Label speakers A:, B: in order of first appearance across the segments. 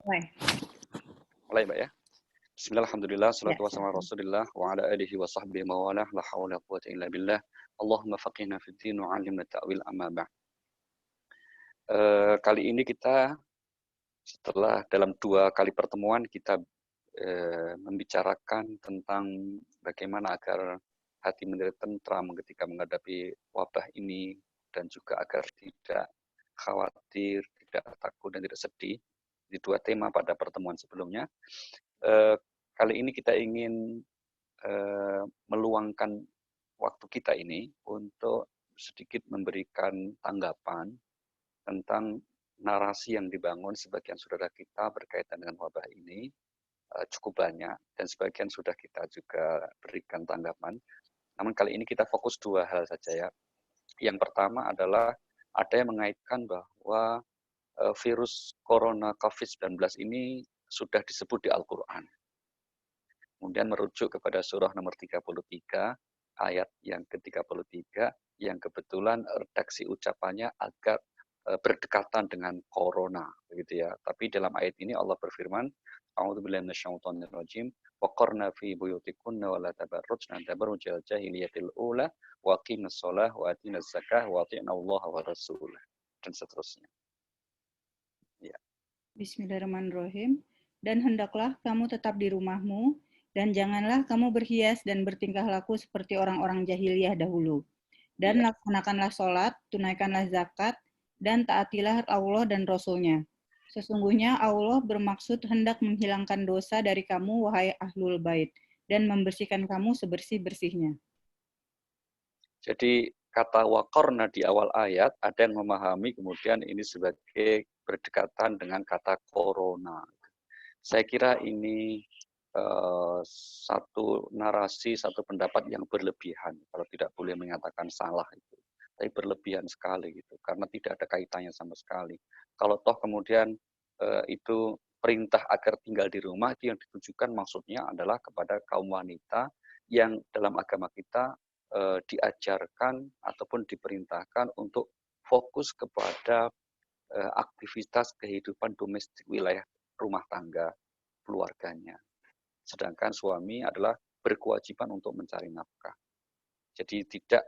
A: Mulai.
B: Mulai, Mbak ya. Bismillah, alhamdulillah,
A: Ya,
B: salatu wassalamu ala
A: silakan.
B: rasulillah wa ala alihi wa sahbihi mawalah, la hawla quwwata illa billah. Allahumma faqihna fid din wa 'allimna ta'wil amma ba'd. Kali ini kita setelah dalam 2 kali pertemuan kita membicarakan tentang bagaimana agar hati menjadi tentram ketika menghadapi wabah ini dan juga agar tidak khawatir, tidak takut dan tidak sedih. Di 2 tema pada pertemuan sebelumnya. Kali ini kita ingin meluangkan waktu kita ini untuk sedikit memberikan tanggapan tentang narasi yang dibangun sebagian saudara kita berkaitan dengan wabah ini cukup banyak dan sebagian sudah kita juga berikan tanggapan. Namun kali ini kita fokus 2 hal saja ya. Yang pertama adalah ada yang mengaitkan bahwa virus corona COVID-19 ini sudah disebut di Al-Qur'an. Kemudian merujuk kepada surah nomor 33 ayat yang ke-33 yang kebetulan redaksi ucapannya agak berdekatan dengan corona begitu ya. Tapi dalam ayat ini Allah berfirman, A'udzubillahi minasyaitonir rajim, waqarna fi buyutikunna wa la tabarrujna tabarrujal jahiliyatil ula wa aqimnas shalah wa atinaz zakah wa ati'nallaha wa rasulah dan seterusnya. Ya.
A: Bismillahirrahmanirrahim. Dan hendaklah kamu tetap di rumahmu, dan janganlah kamu berhias dan bertingkah laku seperti orang-orang jahiliyah dahulu. Dan
B: Ya.
A: laksanakanlah sholat, tunaikanlah zakat, dan taatilah Allah dan Rasul-Nya. Sesungguhnya Allah bermaksud hendak menghilangkan dosa dari kamu, wahai ahlul bait, dan membersihkan kamu sebersih-bersihnya.
B: Jadi kata waqarna di awal ayat ada yang memahami kemudian ini sebagai berdekatan dengan kata corona. Saya kira ini satu narasi, satu pendapat yang berlebihan, kalau tidak boleh menyatakan salah itu. Tapi berlebihan sekali gitu, karena tidak ada kaitannya sama sekali. Kalau toh kemudian itu perintah agar tinggal di rumah, itu yang ditujukan maksudnya adalah kepada kaum wanita yang dalam agama kita diajarkan ataupun diperintahkan untuk fokus kepada aktivitas kehidupan domestik wilayah rumah tangga keluarganya. Sedangkan suami adalah berkewajiban untuk mencari nafkah. Jadi tidak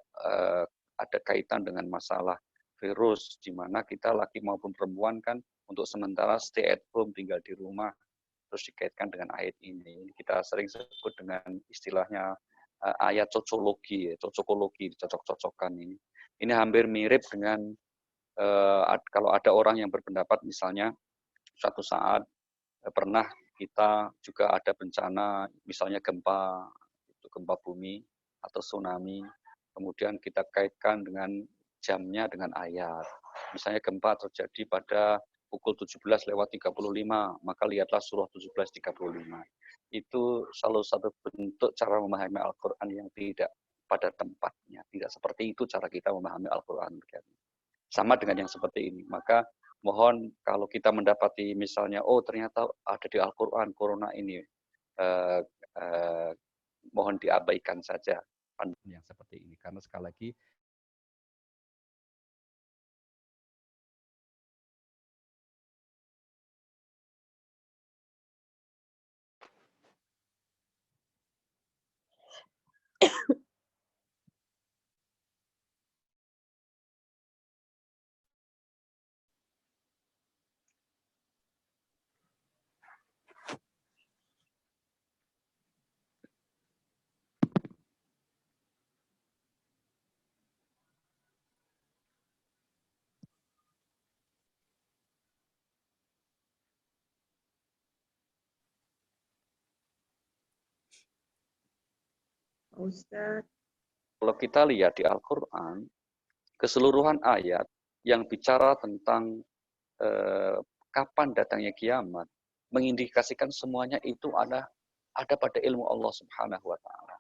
B: ada kaitan dengan masalah virus, di mana kita laki maupun perempuan kan untuk sementara stay at home, tinggal di rumah, terus dikaitkan dengan ayat ini. Kita sering sebut dengan istilahnya ayat cocokologi, cocokologi, dicocok-cocokkan ini. Ini hampir mirip dengan kalau ada orang yang berpendapat misalnya suatu saat pernah kita juga ada bencana, misalnya gempa, itu gempa bumi atau tsunami, kemudian kita kaitkan dengan jamnya dengan ayat. Misalnya gempa terjadi pada pukul 17:35, maka lihatlah surah 17:35. Itu salah satu bentuk cara memahami Al-Quran yang tidak pada tempatnya. Tidak seperti itu cara kita memahami Al-Quran. Sama dengan yang seperti ini. Maka mohon kalau kita mendapati misalnya, oh ternyata ada di Al-Quran corona ini, mohon diabaikan saja pandangan yang seperti ini. Karena sekali lagi,
C: Ustaz.
B: kalau kita lihat di Al-Quran, keseluruhan ayat yang bicara tentang kapan datangnya kiamat, mengindikasikan semuanya itu ada pada ilmu Allah Subhanahu wa Ta'ala.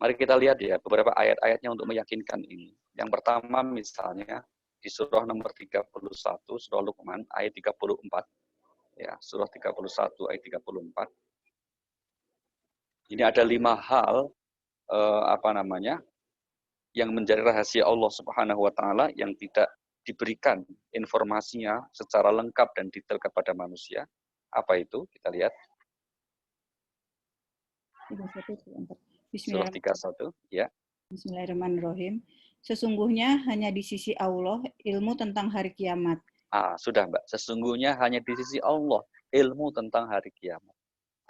B: Mari kita lihat ya beberapa ayat-ayatnya untuk meyakinkan ini. Yang pertama misalnya di surah nomor 31, surah Luqman ayat 34. Ya, surah 31 ayat 34. Ini ada 5 hal yang menjadi rahasia Allah Subhanahu wa Ta'ala yang tidak diberikan informasinya secara lengkap dan detail kepada manusia. Apa itu? Kita lihat.
A: 31.
B: Surah 31, ya.
A: Bismillahirrahmanirrahim. Sesungguhnya hanya di sisi Allah ilmu tentang hari kiamat.
B: Sudah Mbak. Sesungguhnya hanya di sisi Allah ilmu tentang hari kiamat.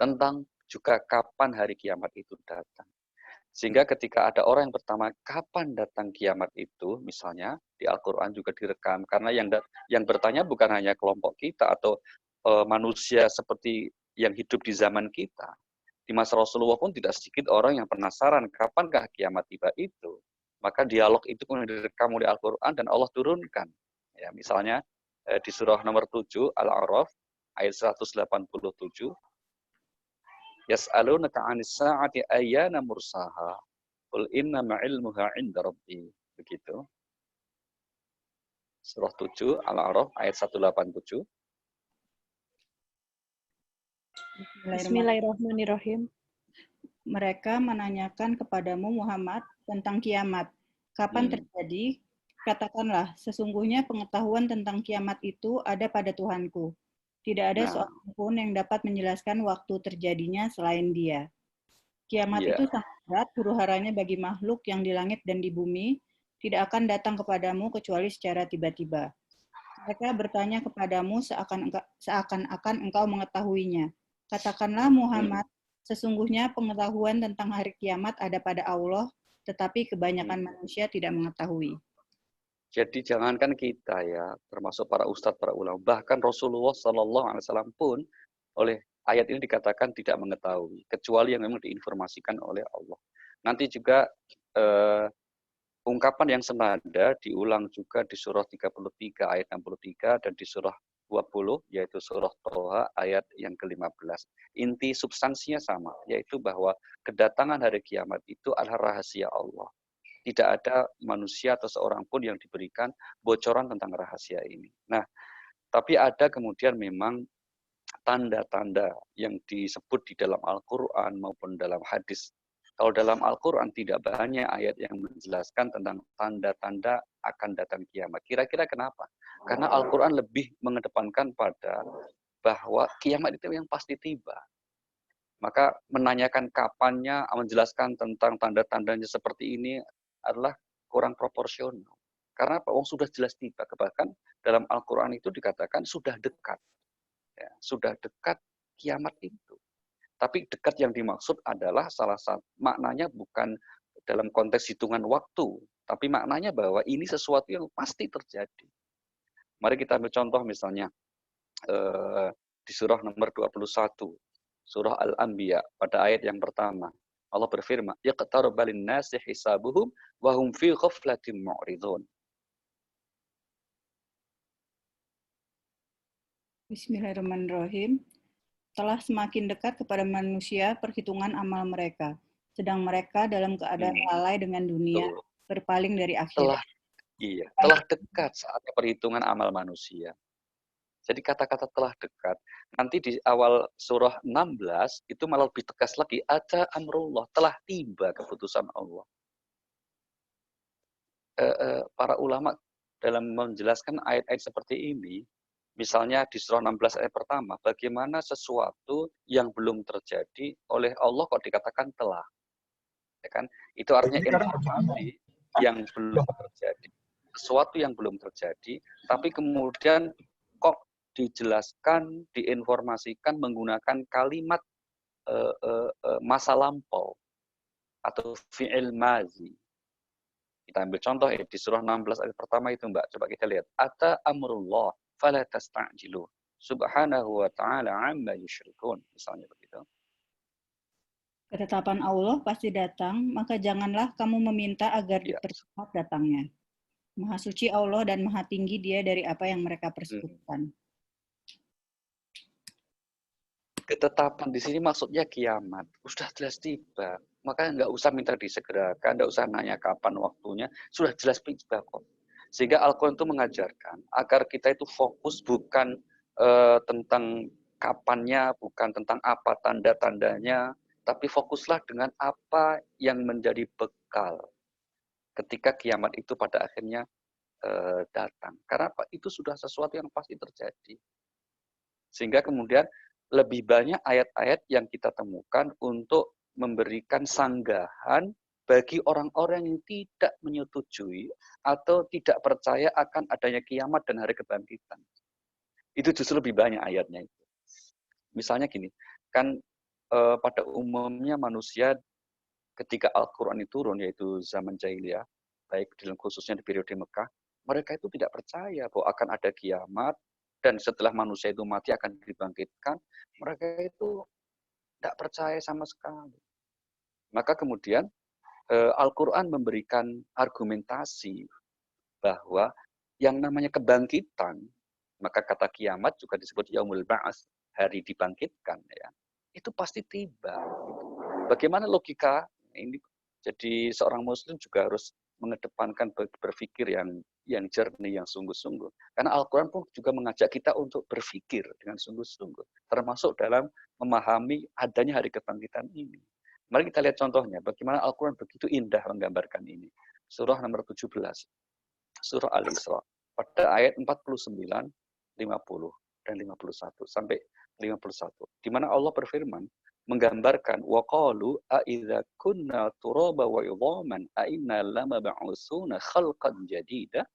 B: Tentang juga kapan hari kiamat itu datang. Sehingga ketika ada orang yang bertanya kapan datang kiamat itu, misalnya di Al-Quran juga direkam. Karena yang bertanya bukan hanya kelompok kita atau manusia seperti yang hidup di zaman kita. Di masa Rasulullah pun tidak sedikit orang yang penasaran kapankah kiamat tiba itu. Maka dialog itu kemudian direkam oleh Al-Quran dan Allah turunkan. Ya, misalnya di surah nomor 7 Al-A'raf ayat 187, yas'alunaka 'anis sa'ati ayyana mursaha qul innama 'ilmuha 'inda rabbi. Begitu. Surah 7 Al-A'raf ayat 187.
C: Bismillahirrahmanirrahim.
A: Mereka menanyakan kepadamu Muhammad tentang kiamat. Kapan terjadi? Katakanlah, sesungguhnya pengetahuan tentang kiamat itu ada pada Tuhanku. Tidak ada seorang pun yang dapat menjelaskan waktu terjadinya selain Dia. Kiamat itu sangat berat huru-haranya bagi makhluk yang di langit dan di bumi, tidak akan datang kepadamu kecuali secara tiba-tiba. Mereka bertanya kepadamu seakan-akan engkau mengetahuinya. Katakanlah Muhammad, sesungguhnya pengetahuan tentang hari kiamat ada pada Allah, tetapi kebanyakan manusia tidak mengetahui.
B: Jadi jangankan kita ya, termasuk para ustadz, para ulama, bahkan Rasulullah SAW pun oleh ayat ini dikatakan tidak mengetahui, kecuali yang memang diinformasikan oleh Allah. Nanti juga ungkapan yang senada diulang juga di surah 33 ayat 63 dan di surah 20 yaitu surah Toha ayat yang ke-15. Inti substansinya sama, yaitu bahwa kedatangan hari kiamat itu adalah rahasia Allah. Tidak ada manusia atau seorang pun yang diberikan bocoran tentang rahasia ini. Nah, tapi ada kemudian memang tanda-tanda yang disebut di dalam Al-Quran maupun dalam hadis. Kalau dalam Al-Quran tidak banyak ayat yang menjelaskan tentang tanda-tanda akan datang kiamat. Kira-kira kenapa? Karena Al-Quran lebih mengedepankan pada bahwa kiamat itu yang pasti tiba. Maka menanyakan kapannya, menjelaskan tentang tanda-tandanya seperti ini adalah kurang proporsional. Karena Pak Wong sudah jelas tiba. Bahkan dalam Al-Quran itu dikatakan sudah dekat. Ya, sudah dekat kiamat itu. Tapi dekat yang dimaksud adalah salah satu maknanya bukan dalam konteks hitungan waktu, tapi maknanya bahwa ini sesuatu yang pasti terjadi. Mari kita ambil contoh misalnya di surah nomor 21, surah Al-Anbiya pada ayat yang pertama. Allah berfirman, "Yaqtaraba lin-nasi hisabuhum wa hum fi ghaflatin mu'ridun."
A: Bismillahirrahmanirrahim. Telah semakin dekat kepada manusia perhitungan amal mereka, sedang mereka dalam keadaan lalai dengan dunia, berpaling dari akhirat.
B: Telah dekat saatnya perhitungan amal manusia. Jadi kata-kata telah dekat. Nanti di awal surah 16 itu malah lebih tegas lagi. Ada amrullah, telah tiba keputusan Allah. Para ulama dalam menjelaskan ayat-ayat seperti ini, misalnya di surah 16 ayat pertama, bagaimana sesuatu yang belum terjadi oleh Allah kok dikatakan telah. Ya kan? Itu artinya informasi yang belum terjadi. Sesuatu yang belum terjadi, tapi kemudian kok dijelaskan, diinformasikan menggunakan kalimat masa lampau atau fi'il mazi. Kita ambil contoh di surah 16 ayat pertama itu Mbak, coba kita lihat. Ata amrullah fala tasta'jilu subhanahu wa ta'ala amma yusyrikun, misalnya begitu.
A: Ketetapan Allah pasti datang, maka janganlah kamu meminta agar dipercepat datangnya. Maha suci Allah dan maha tinggi Dia dari apa yang mereka persekutukan.
B: Ketetapan di sini maksudnya kiamat. Sudah jelas tiba. Maka nggak usah minta disegerakan, nggak usah nanya kapan waktunya. Sudah jelas tiba kok. Sehingga Al-Quran itu mengajarkan agar kita itu fokus bukan tentang kapannya, bukan tentang apa tanda-tandanya, tapi fokuslah dengan apa yang menjadi bekal ketika kiamat itu pada akhirnya datang. Karena apa? Itu sudah sesuatu yang pasti terjadi. Sehingga kemudian lebih banyak ayat-ayat yang kita temukan untuk memberikan sanggahan bagi orang-orang yang tidak menyetujui atau tidak percaya akan adanya kiamat dan hari kebangkitan. Itu justru lebih banyak ayatnya itu. Misalnya gini, kan pada umumnya manusia ketika Al-Quran itu turun, yaitu zaman jahiliyah, baik dalam khususnya di periode Mekah, mereka itu tidak percaya bahwa akan ada kiamat, dan setelah manusia itu mati akan dibangkitkan, mereka itu tidak percaya sama sekali. Maka kemudian Al-Quran memberikan argumentasi bahwa yang namanya kebangkitan, maka kata kiamat juga disebut yaumul ba'ats, hari dibangkitkan, ya, itu pasti tiba. Bagaimana logika ini? Jadi seorang muslim juga harus mengedepankan berpikir yang jernih, yang sungguh-sungguh. Karena Al-Quran pun juga mengajak kita untuk berpikir dengan sungguh-sungguh, termasuk dalam memahami adanya hari kebangkitan ini. Mari kita lihat contohnya, bagaimana Al-Quran begitu indah menggambarkan ini. Surah nomor 17, Surah Al-Isra, pada ayat 49, 50, dan 51, sampai 51. Di mana Allah berfirman, menggambarkan waqalu a idza kunna turaba wa idhaman a inna lamab'usuna khalqan jadida.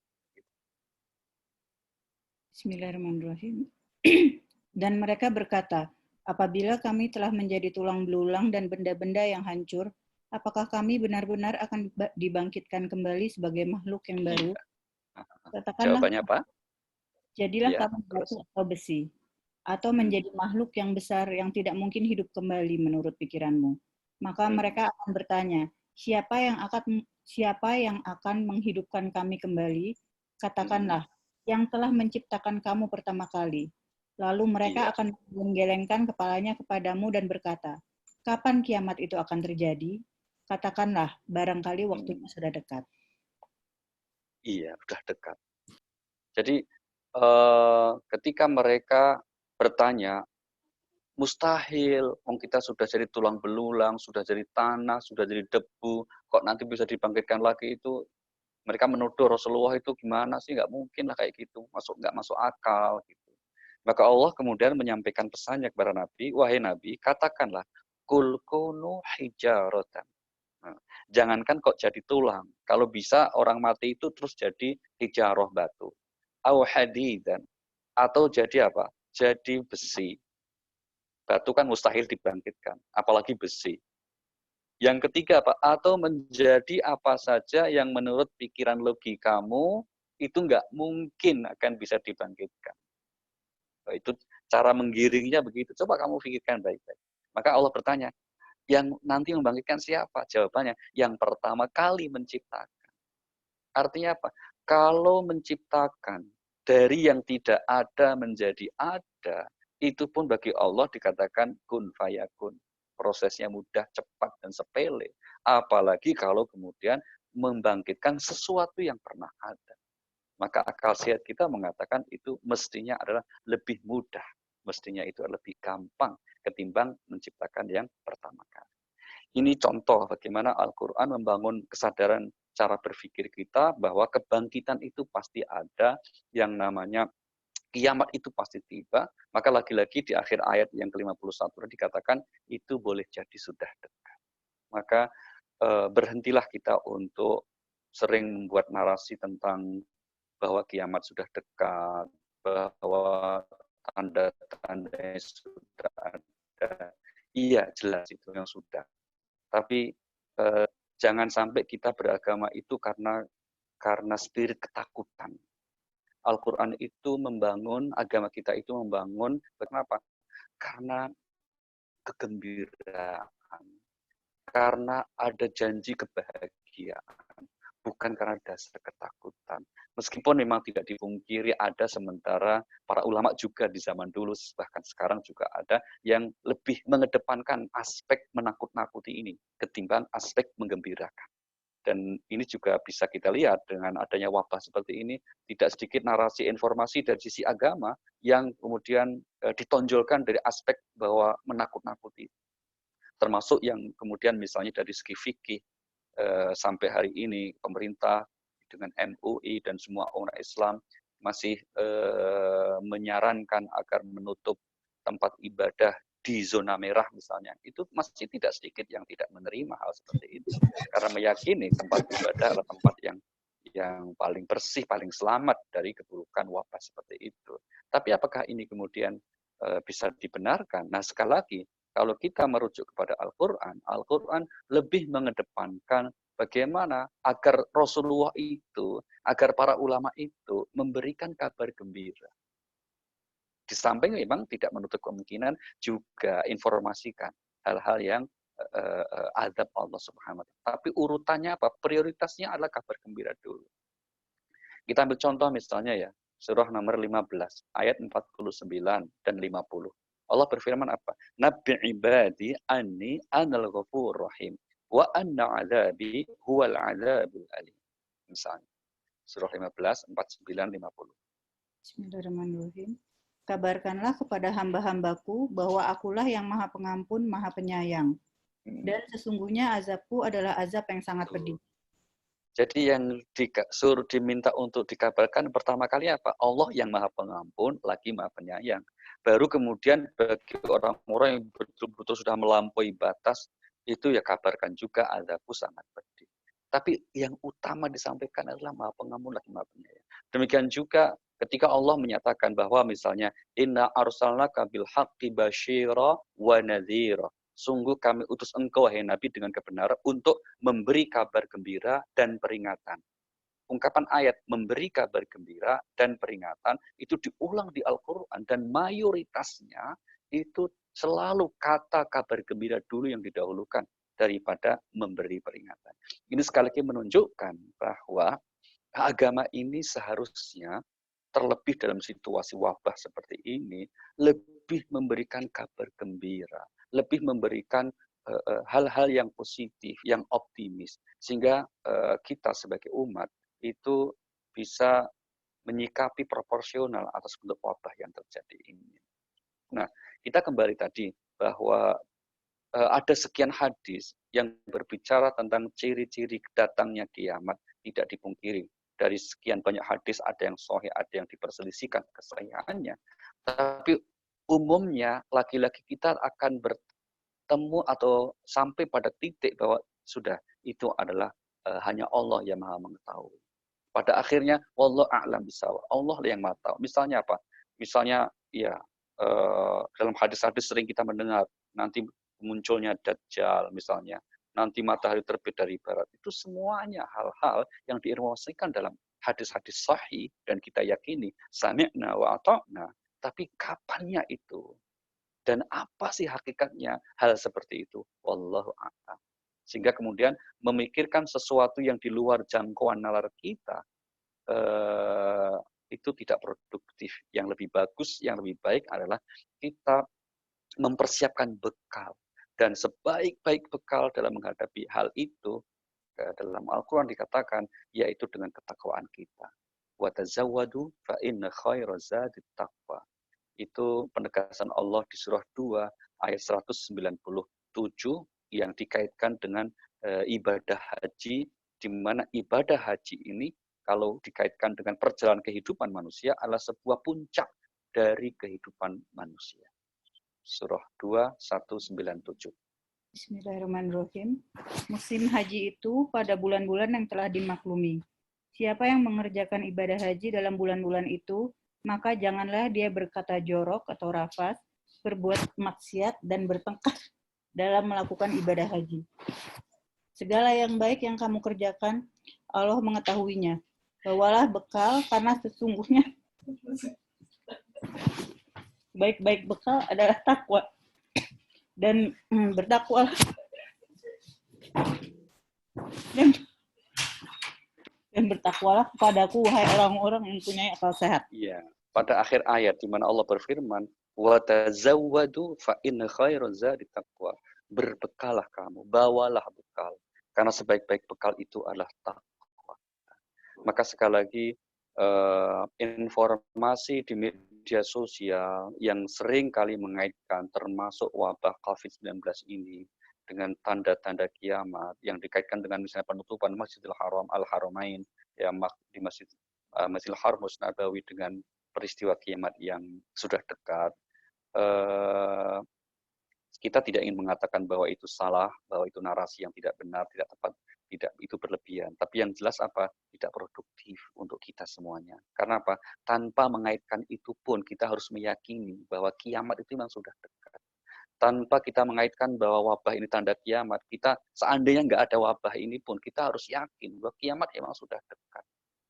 A: Bismillahirrahmanirrahim. Dan mereka berkata, apabila kami telah menjadi tulang belulang dan benda-benda yang hancur, apakah kami benar-benar akan dibangkitkan kembali sebagai makhluk yang baru? Katakanlah,
B: Jawabannya apa?
A: jadilah
B: Ya,
A: kami batu atau besi, atau menjadi makhluk yang besar yang tidak mungkin hidup kembali menurut pikiranmu. Maka mereka akan bertanya, siapa yang akan menghidupkan kami kembali? Katakanlah, yang telah menciptakan kamu pertama kali. Lalu mereka akan menggelengkan kepalanya kepadamu dan berkata, kapan kiamat itu akan terjadi? Katakanlah, barangkali waktunya sudah dekat.
B: Iya, sudah dekat. Jadi ketika mereka bertanya, mustahil, kita sudah jadi tulang belulang, sudah jadi tanah, sudah jadi debu, kok nanti bisa dibangkitkan lagi, itu mereka menuduh Rasulullah itu gimana sih, nggak mungkin lah kayak gitu, nggak masuk akal gitu. Maka Allah kemudian menyampaikan pesannya kepada Nabi, wahai Nabi, katakanlah, kul kunu hijaratan. Nah, jangankan kok jadi tulang, kalau bisa orang mati itu terus jadi hijarah batu, au hadidan, atau jadi apa? Jadi besi. Batu kan mustahil dibangkitkan, apalagi besi. Yang ketiga apa? Atau menjadi apa saja yang menurut pikiran logikamu itu nggak mungkin akan bisa dibangkitkan. Itu cara menggiringnya begitu. Coba kamu pikirkan baik-baik. Maka Allah bertanya, yang nanti membangkitkan siapa? Jawabannya, yang pertama kali menciptakan. Artinya apa? Kalau menciptakan dari yang tidak ada menjadi ada, itu pun bagi Allah dikatakan kun fayakun. Prosesnya mudah, cepat, dan sepele. Apalagi kalau kemudian membangkitkan sesuatu yang pernah ada. Maka akal sehat kita mengatakan itu mestinya adalah lebih mudah. Mestinya itu lebih gampang ketimbang menciptakan yang pertama kali. Ini contoh bagaimana Al-Quran membangun kesadaran cara berpikir kita bahwa kebangkitan itu pasti ada, yang namanya kiamat itu pasti tiba, maka lagi-lagi di akhir ayat yang ke-51 dikatakan itu boleh jadi sudah dekat. Maka berhentilah kita untuk sering membuat narasi tentang bahwa kiamat sudah dekat, bahwa tanda-tanda sudah ada. Iya, jelas itu yang sudah. Tapi jangan sampai kita beragama itu karena spirit ketakutan. Al-Quran itu membangun, agama kita itu membangun, kenapa? Karena kegembiraan, karena ada janji kebahagiaan, bukan karena dasar ketakutan. Meskipun memang tidak dipungkiri ada sementara para ulama juga di zaman dulu, bahkan sekarang juga ada yang lebih mengedepankan aspek menakut-nakuti ini ketimbang aspek menggembirakan. Dan ini juga bisa kita lihat dengan adanya wabah seperti ini, tidak sedikit narasi informasi dari sisi agama yang kemudian ditonjolkan dari aspek bahwa menakut-nakuti. Termasuk yang kemudian misalnya dari segi fikih, sampai hari ini pemerintah dengan MUI dan semua orang Islam masih menyarankan agar menutup tempat ibadah di zona merah misalnya, itu masih tidak sedikit yang tidak menerima hal seperti itu. Karena meyakini tempat ibadah adalah tempat yang paling bersih, paling selamat dari keburukan wabah seperti itu. Tapi apakah ini kemudian bisa dibenarkan? Nah, sekali lagi, kalau kita merujuk kepada Al-Quran, Al-Quran lebih mengedepankan bagaimana agar Rasulullah itu, agar para ulama itu memberikan kabar gembira. Di samping memang tidak menutup kemungkinan juga informasikan hal-hal yang azab Allah Subhanahu wa taala. Tapi urutannya apa? Prioritasnya adalah kabar gembira dulu. Kita ambil contoh misalnya ya, surah nomor 15 ayat 49 dan 50. Allah berfirman apa? Nabbi ibadi anni anal ghafurur rahim wa anna adzabi huwal adzabul alim. Misalnya surah 15 49 50.
A: Bismillahirrahmanirrahim. Kabarkanlah kepada hamba-hambaku bahwa akulah yang maha pengampun, maha penyayang. Dan sesungguhnya azabku adalah azab yang sangat pedih.
B: Jadi yang suruh diminta untuk dikabarkan pertama kali apa? Allah yang maha pengampun, lagi maha penyayang. Baru kemudian bagi orang-orang yang betul-betul sudah melampaui batas, itu ya kabarkan juga azabku sangat pedih. Tapi yang utama disampaikan adalah maha pengampun, lagi maha penyayang. Demikian juga ketika Allah menyatakan bahwa misalnya inna arsalnaka bil haqqi basyira wa nadhira. Sungguh kami utus engkau, wahai Nabi, dengan kebenaran untuk memberi kabar gembira dan peringatan. Ungkapan ayat memberi kabar gembira dan peringatan itu diulang di Al-Quran dan mayoritasnya itu selalu kata kabar gembira dulu yang didahulukan daripada memberi peringatan. Ini sekali lagi menunjukkan bahwa agama ini seharusnya terlebih dalam situasi wabah seperti ini lebih memberikan kabar gembira, lebih memberikan hal-hal yang positif, yang optimis, sehingga kita sebagai umat itu bisa menyikapi proporsional atas bentuk wabah yang terjadi ini. Nah, kita kembali tadi bahwa ada sekian hadis yang berbicara tentang ciri-ciri datangnya kiamat tidak dipungkiri. Dari sekian banyak hadis ada yang sahih, ada yang diperselisihkan kesahihannya. Tapi umumnya laki-laki kita akan bertemu atau sampai pada titik bahwa sudah itu adalah hanya Allah yang maha mengetahui. Pada akhirnya wallahu a'lam bishawab. Allah yang maha tahu. Misalnya apa? Misalnya ya dalam hadis-hadis sering kita mendengar nanti munculnya Dajjal misalnya, nanti matahari terbit dari barat. Itu semuanya hal-hal yang diinformasikan dalam hadis-hadis sahih dan kita yakini sami'na wa ata'na. Tapi kapannya itu? Dan apa sih hakikatnya hal seperti itu? Wallahu a'lam. Sehingga kemudian memikirkan sesuatu yang di luar jangkauan nalar kita itu tidak produktif. Yang lebih bagus, yang lebih baik adalah kita mempersiapkan bekal. Dan sebaik-baik bekal dalam menghadapi hal itu, dalam Al-Quran dikatakan, yaitu dengan ketakwaan kita. وَتَزَوَّدُوا فَإِنَّ خَيْرَ زَادِ التَّقْوَى. Itu penegasan Allah di surah 2 ayat 197 yang dikaitkan dengan ibadah haji, di mana ibadah haji ini kalau dikaitkan dengan perjalanan kehidupan manusia adalah sebuah puncak dari kehidupan manusia. Surah 2, 197.
A: Bismillahirrahmanirrahim. Musim haji itu pada bulan-bulan yang telah dimaklumi. Siapa yang mengerjakan ibadah haji dalam bulan-bulan itu, maka janganlah dia berkata jorok atau rafas, berbuat maksiat, dan bertengkar dalam melakukan ibadah haji. Segala yang baik yang kamu kerjakan, Allah mengetahuinya. Bawalah bekal, karena sesungguhnya baik-baik bekal adalah takwa. Dan bertakwa dan bertakwalah kepadaku, wahai orang-orang yang punya akal sehat.
B: Iya, pada akhir ayat di mana Allah berfirman, wa tazawwadu fa inna khairaz zadi taqwa. Berbekalah kamu, bawalah bekal, karena sebaik-baik bekal itu adalah takwa. Maka sekali lagi informasi di media sosial yang sering kali mengaitkan termasuk wabah COVID-19 ini dengan tanda-tanda kiamat yang dikaitkan dengan misalnya penutupan Masjidil Haram, Al-Haramain, ya di Masjidil Haram Nabawi dengan peristiwa kiamat yang sudah dekat. Kita tidak ingin mengatakan bahwa itu salah, bahwa itu narasi yang tidak benar, tidak tepat, tidak, itu berlebihan. Tapi yang jelas apa? Tidak produktif untuk kita semuanya. Karena apa? Tanpa mengaitkan itu pun kita harus meyakini bahwa kiamat itu memang sudah dekat. Tanpa kita mengaitkan bahwa wabah ini tanda kiamat, kita seandainya nggak ada wabah ini pun kita harus yakin bahwa kiamat memang sudah dekat.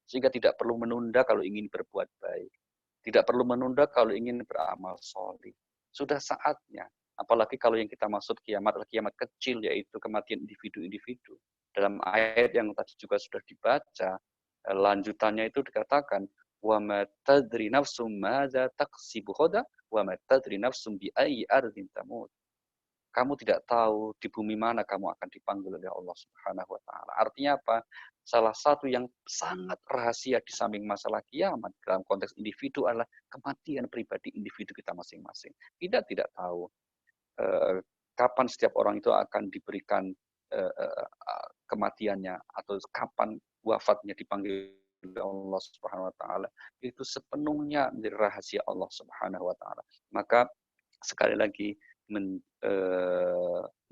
B: Sehingga tidak perlu menunda kalau ingin berbuat baik. Tidak perlu menunda kalau ingin beramal soleh. Sudah saatnya. Apalagi kalau yang kita maksud kiamat adalah kiamat kecil, yaitu kematian individu-individu. Dalam ayat yang tadi juga sudah dibaca, lanjutannya itu dikatakan, وَمَا تَدْرِ نَفْسٌ مَاذَا تَكْسِبُ غَدًا وَمَا تَدْرِ نَفْسٌ بِأَيِّ أَرْضٍ تَمُوتُ. Kamu tidak tahu di bumi mana kamu akan dipanggil oleh Allah Subhanahu wa taala. Artinya apa? Salah satu yang sangat rahasia di samping masalah kiamat dalam konteks individu adalah kematian pribadi individu kita masing-masing. Kita tidak tahu kapan setiap orang itu akan diberikan kematiannya atau kapan wafatnya dipanggil oleh Allah Subhanahu wa taala. Itu sepenuhnya menjadi rahasia Allah Subhanahu wa taala. Maka sekali lagi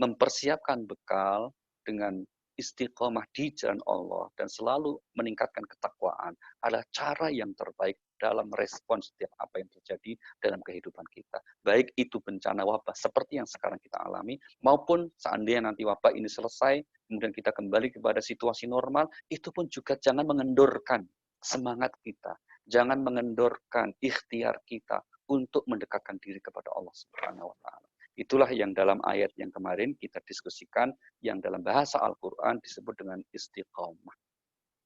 B: mempersiapkan bekal dengan istiqomah di jalan Allah dan selalu meningkatkan ketakwaan adalah cara yang terbaik dalam respon setiap apa yang terjadi dalam kehidupan kita. Baik itu bencana wabah seperti yang sekarang kita alami, maupun seandainya nanti wabah ini selesai, kemudian kita kembali kepada situasi normal, itu pun juga jangan mengendorkan semangat kita, jangan mengendorkan ikhtiar kita untuk mendekatkan diri kepada Allah Subhanahu wa taala. Itulah yang dalam ayat yang kemarin kita diskusikan, yang dalam bahasa Al-Quran disebut dengan istiqomah.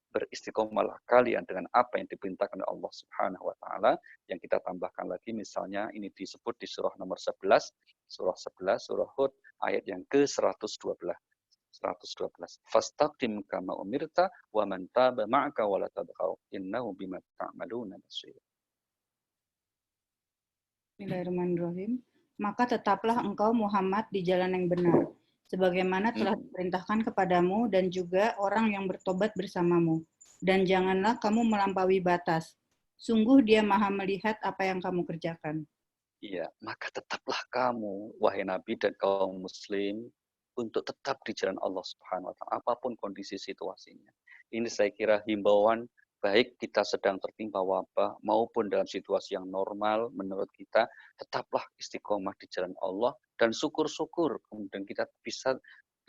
B: Beristiqomahlah kalian dengan apa yang diperintahkan oleh Allah Subhanahu wa taala. Yang kita tambahkan lagi misalnya ini disebut di surah nomor 11, surah Hud ayat yang ke-112. 112. Fastaqim kama umirta wa man taba ma'aka wa la tadghaw innahu bima ta'maluna basir.
A: Bismillahirrahmanirrahim. Maka tetaplah engkau Muhammad di jalan yang benar, sebagaimana telah diperintahkan kepadamu dan juga orang yang bertobat bersamamu. Dan janganlah kamu melampaui batas. Sungguh dia maha melihat apa yang kamu kerjakan.
B: Iya, maka tetaplah kamu, wahai Nabi dan kaum muslim, untuk tetap di jalan Allah Subhanahu wa taala, apapun kondisi situasinya. Ini saya kira himbauan baik kita sedang tertimpa wabah maupun dalam situasi yang normal menurut kita, tetaplah istiqomah di jalan Allah dan syukur-syukur kemudian kita bisa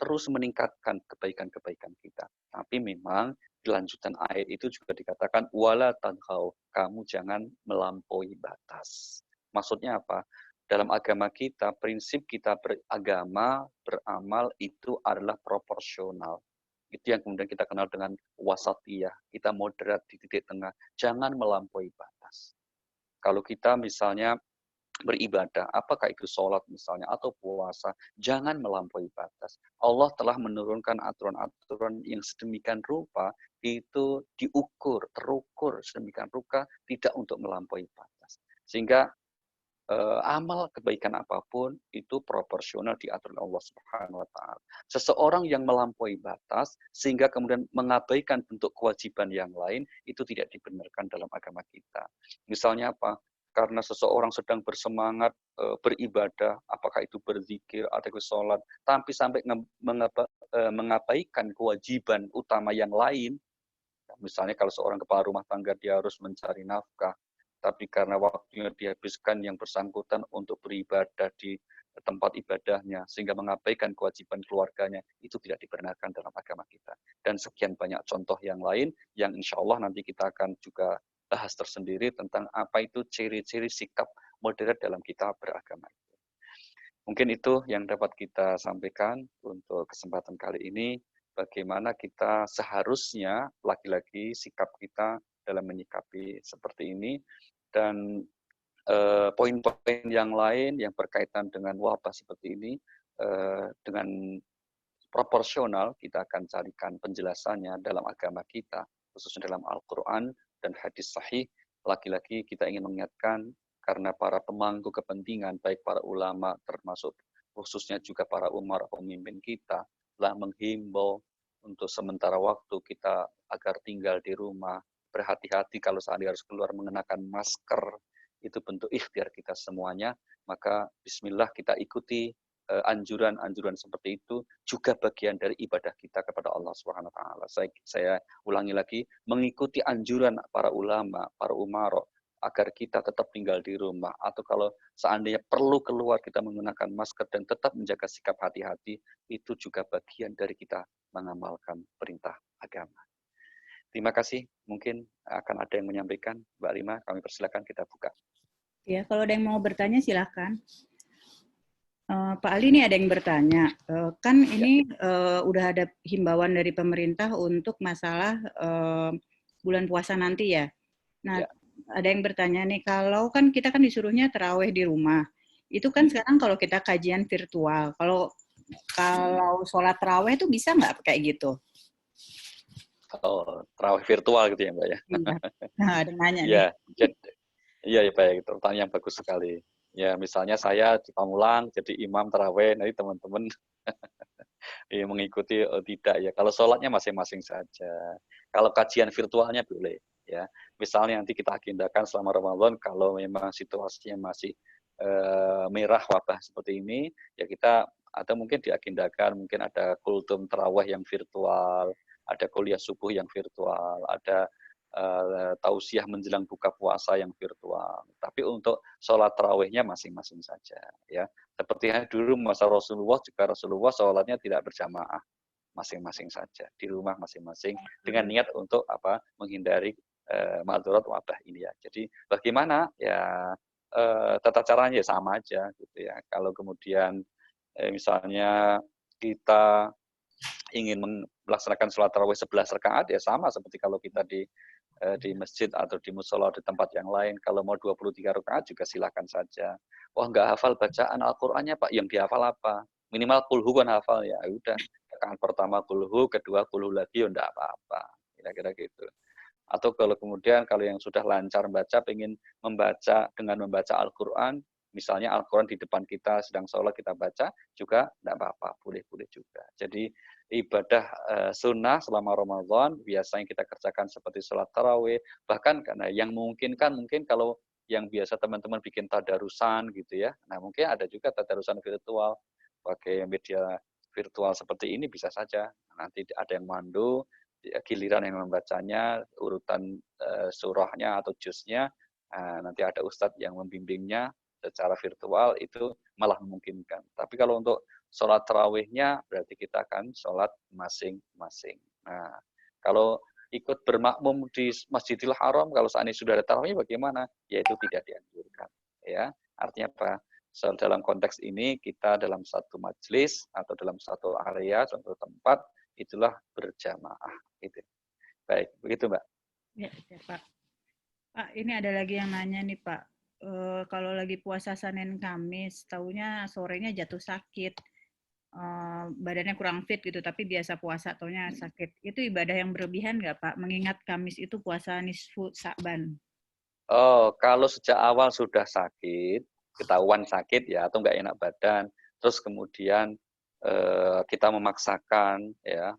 B: terus meningkatkan kebaikan-kebaikan kita. Tapi memang di lanjutan ayat itu juga dikatakan wala tanhau, kamu jangan melampaui batas. Maksudnya apa? Dalam agama kita, prinsip kita beragama, beramal itu adalah proporsional. Itu yang kemudian kita kenal dengan wasatiyah. Kita moderat di titik tengah. Jangan melampaui batas. Kalau kita misalnya beribadah, apakah itu sholat misalnya, atau puasa, jangan melampaui batas. Allah telah menurunkan aturan-aturan yang sedemikian rupa, itu diukur, terukur sedemikian rupa, tidak untuk melampaui batas. Sehingga amal kebaikan apapun itu proporsional diatur oleh Allah Subhanahu wa taala. Seseorang yang melampaui batas sehingga kemudian mengabaikan bentuk kewajiban yang lain itu tidak dibenarkan dalam agama kita. Misalnya apa? Karena seseorang sedang bersemangat beribadah, apakah itu berzikir atau sholat, tapi sampai mengabaikan kewajiban utama yang lain. Misalnya kalau seorang kepala rumah tangga dia harus mencari nafkah, tapi karena waktunya dihabiskan yang bersangkutan untuk beribadah di tempat ibadahnya, sehingga mengabaikan kewajiban keluarganya, itu tidak dibenarkan dalam agama kita. Dan sekian banyak contoh yang lain, yang insya Allah nanti kita akan juga bahas tersendiri tentang apa itu ciri-ciri sikap moderat dalam kita beragama. Mungkin itu yang dapat kita sampaikan untuk kesempatan kali ini, bagaimana kita seharusnya lagi-lagi sikap kita dalam menyikapi seperti ini. Dan poin-poin yang lain yang berkaitan dengan wabah seperti ini, dengan proporsional kita akan carikan penjelasannya dalam agama kita, khususnya dalam Al-Quran dan hadis sahih. Lagi-lagi kita ingin mengingatkan, karena para pemangku kepentingan, baik para ulama termasuk khususnya juga para umar pemimpin kita, telah menghimbau untuk sementara waktu kita agar tinggal di rumah, berhati-hati kalau seandainya harus keluar mengenakan masker, itu bentuk ikhtiar kita semuanya, maka bismillah kita ikuti anjuran-anjuran seperti itu juga bagian dari ibadah kita kepada Allah Subhanahu wa taala. Saya ulangi lagi, mengikuti anjuran para ulama, para umara agar kita tetap tinggal di rumah, atau kalau seandainya perlu keluar kita menggunakan masker dan tetap menjaga sikap hati-hati, itu juga bagian dari kita mengamalkan perintah agama. Terima kasih. Mungkin akan ada yang menyampaikan. Mbak Rima, kami persilakan kita buka.
A: Ya, kalau ada yang mau bertanya silakan. Pak Ali, ini ada yang bertanya. Kan ini udah ada himbauan dari pemerintah untuk masalah bulan puasa nanti ya. Nah, ada yang bertanya nih, kalau kan kita kan disuruhnya tarawih di rumah. Itu kan sekarang kalau kita kajian virtual. Kalau sholat tarawih itu bisa nggak kayak gitu?
B: Oh, tarawih virtual gitu ya, Mbak ya?
A: Iya. Nah, ada nanya nih.
B: Ya, iya ya baik, pertanyaan yang bagus sekali. Ya, misalnya saya di Pamulang jadi imam tarawih, nanti teman-teman mengikuti tidak ya. Kalau sholatnya masing-masing saja. Kalau kajian virtualnya boleh ya. Misalnya nanti kita agendakan selama Ramadan kalau memang situasinya masih merah wabah seperti ini, ya kita atau mungkin diagendakan mungkin ada kultum tarawih yang virtual, ada kuliah subuh yang virtual, ada tausiah menjelang buka puasa yang virtual. Tapi untuk sholat tarawihnya masing-masing saja ya. Seperti dulu masa Rasulullah juga Rasulullah sholatnya tidak berjamaah, masing-masing saja di rumah masing-masing dengan niat untuk apa menghindari madharat wabah ini ya. Jadi bagaimana ya tata caranya sama aja gitu ya. Kalau kemudian misalnya kita ingin melaksanakan sholat tarawih 11 rakaat ya sama seperti kalau kita di masjid atau di musola di tempat yang lain. Kalau mau 23 rakaat juga silakan saja. Wah nggak hafal bacaan Al-Qur'annya Pak, yang dihafal apa? Minimal kulhu kan hafal ya. Udah, rakaat pertama kulhu, kedua kulhu lagi ya enggak apa-apa. Kira-kira gitu. Atau kalau kemudian kalau yang sudah lancar baca pengen membaca dengan membaca Al-Qur'an, misalnya Al-Qur'an di depan kita sedang sholat kita baca juga enggak apa-apa, boleh-boleh juga. Jadi ibadah sunnah selama Ramadan biasanya kita kerjakan seperti sholat tarawih, bahkan karena yang memungkinkan mungkin kalau yang biasa teman-teman bikin tadarusan gitu ya. Nah, mungkin ada juga tadarusan virtual pakai media virtual seperti ini bisa saja. Nanti ada yang mandu, giliran yang membacanya, urutan surahnya atau juznya, nanti ada ustadz yang membimbingnya secara virtual, itu malah memungkinkan. Tapi kalau untuk sholat tarawihnya berarti kita akan sholat masing-masing. Nah, kalau ikut bermakmum di Masjidil Haram, kalau saat ini sudah ada tarawih bagaimana? Ya itu tidak dianjurkan. Ya, artinya apa? So, dalam konteks ini kita dalam satu majelis atau dalam satu area, satu tempat, itulah berjamaah. Gitu. Baik, begitu Mbak.
A: Ya, Pak. Pak, ini ada lagi yang nanya nih Pak. Kalau lagi puasa Senin Kamis, taunya sorenya jatuh sakit. Badannya kurang fit gitu, tapi biasa puasa taunya sakit. Itu ibadah yang berlebihan nggak Pak? Mengingat Kamis itu puasa nisfu Sa'ban.
B: Oh, kalau sejak awal sudah sakit, ketahuan sakit ya, atau nggak enak badan, terus kemudian kita memaksakan ya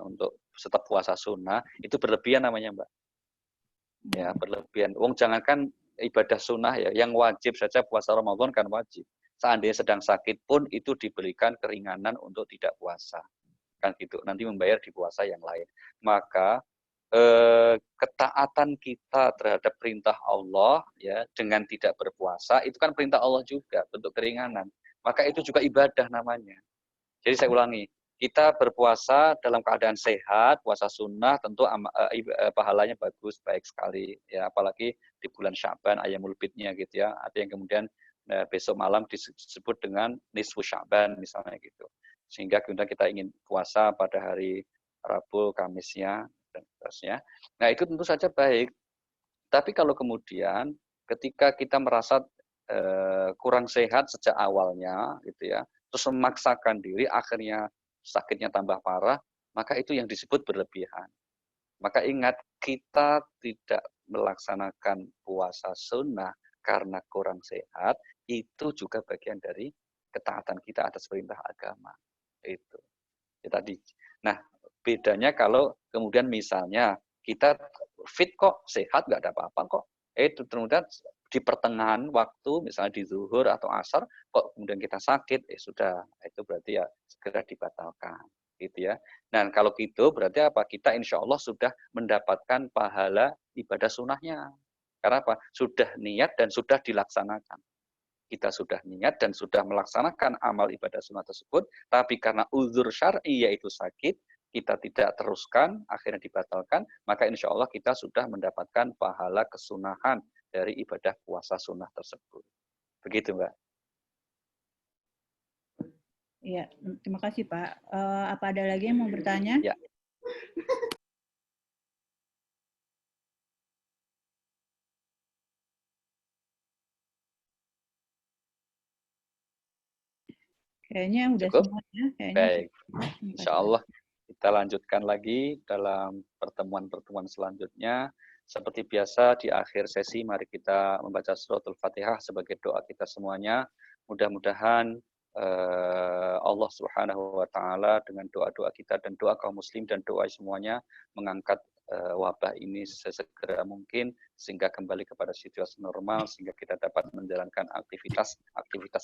B: untuk tetap puasa sunnah, itu berlebihan namanya Mbak. Ya, berlebihan. Wong jangankan ibadah sunnah ya, yang wajib saja puasa Ramadan kan wajib. Seandainya sedang sakit pun itu diberikan keringanan untuk tidak puasa. Kan gitu. Nanti membayar di puasa yang lain. Maka ketaatan kita terhadap perintah Allah ya dengan tidak berpuasa itu kan perintah Allah juga, bentuk keringanan. Maka itu juga ibadah namanya. Jadi saya ulangi, kita berpuasa dalam keadaan sehat, puasa sunnah tentu pahalanya bagus, baik sekali. Ya, apalagi di bulan Sya'ban, Ayyamul Bidnya gitu ya. Ada yang kemudian besok malam disebut dengan nisfu Sya'ban misalnya gitu. Sehingga kemudian kita ingin puasa pada hari Rabu, Kamisnya, dan seterusnya. Nah itu tentu saja baik. Tapi kalau kemudian ketika kita merasa kurang sehat sejak awalnya gitu ya, terus memaksakan diri akhirnya sakitnya tambah parah, maka itu yang disebut berlebihan. Maka ingat, kita tidak melaksanakan puasa sunnah karena kurang sehat, itu juga bagian dari ketaatan kita atas perintah agama. Itu. Ya, tadi. Nah, Bedanya kalau kemudian misalnya kita fit kok, sehat, nggak ada apa-apa kok. Itu kemudian di pertengahan waktu, misalnya di zuhur atau asar, kok kemudian kita sakit, sudah, itu berarti ya segera dibatalkan. Gitu ya. Nah, kalau gitu berarti apa? Kita insya Allah sudah mendapatkan pahala ibadah sunnahnya. Karena apa? Sudah niat dan sudah dilaksanakan. Kita sudah niat dan sudah melaksanakan amal ibadah sunnah tersebut, tapi karena uzur syar'i yaitu sakit, kita tidak teruskan, akhirnya dibatalkan, maka insya Allah kita sudah mendapatkan pahala kesunahan dari ibadah puasa sunnah tersebut. Begitu, Mbak.
A: Iya, terima kasih Pak. Apa ada lagi yang mau bertanya?
B: Ya.
A: Kayaknya udah
B: Cukup?
A: semua ya. Kayaknya
B: Baik.
A: cukup.
B: Insya Allah kita lanjutkan lagi dalam pertemuan-pertemuan selanjutnya. Seperti biasa di akhir sesi mari kita membaca suratul Fatihah sebagai doa kita semuanya. Mudah-mudahan Allah Subhanahu wa taala dengan doa-doa kita dan doa kaum muslim dan doa semuanya mengangkat wabah ini sesegera mungkin sehingga kembali kepada situasi normal sehingga kita dapat menjalankan aktivitas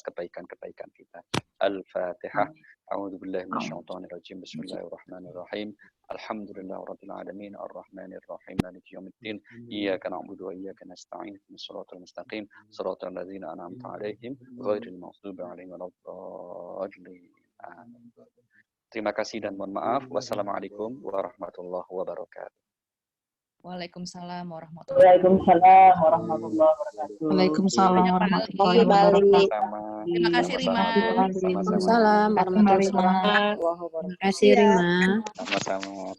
B: kebaikan-kebaikan kita. Al-Fatihah. A'udzu billahi minasyaitonir rajim. Bismillahirrahmanirrahim. Alhamdulillahirabbil alamin arrahmanir rahim maliki yaumiddin. Iyyaka na'budu wa iyyaka nasta'in. Ihdinas siratal mustaqim. Siratal ladzina an'amta 'alaihim ghairil maghdubi 'alaihim waladdallin. Terima kasih dan mohon maaf. Wassalamualaikum warahmatullahi wabarakatuh.
C: Waalaikumsalam warahmatullahi
D: wabarakatuh.
C: Waalaikumsalam warahmatullahi wabarakatuh. Terima kasih Rima.
D: Waalaikumsalam warahmatullahi wabarakatuh.
C: Terima kasih Rima.
B: Sama-sama.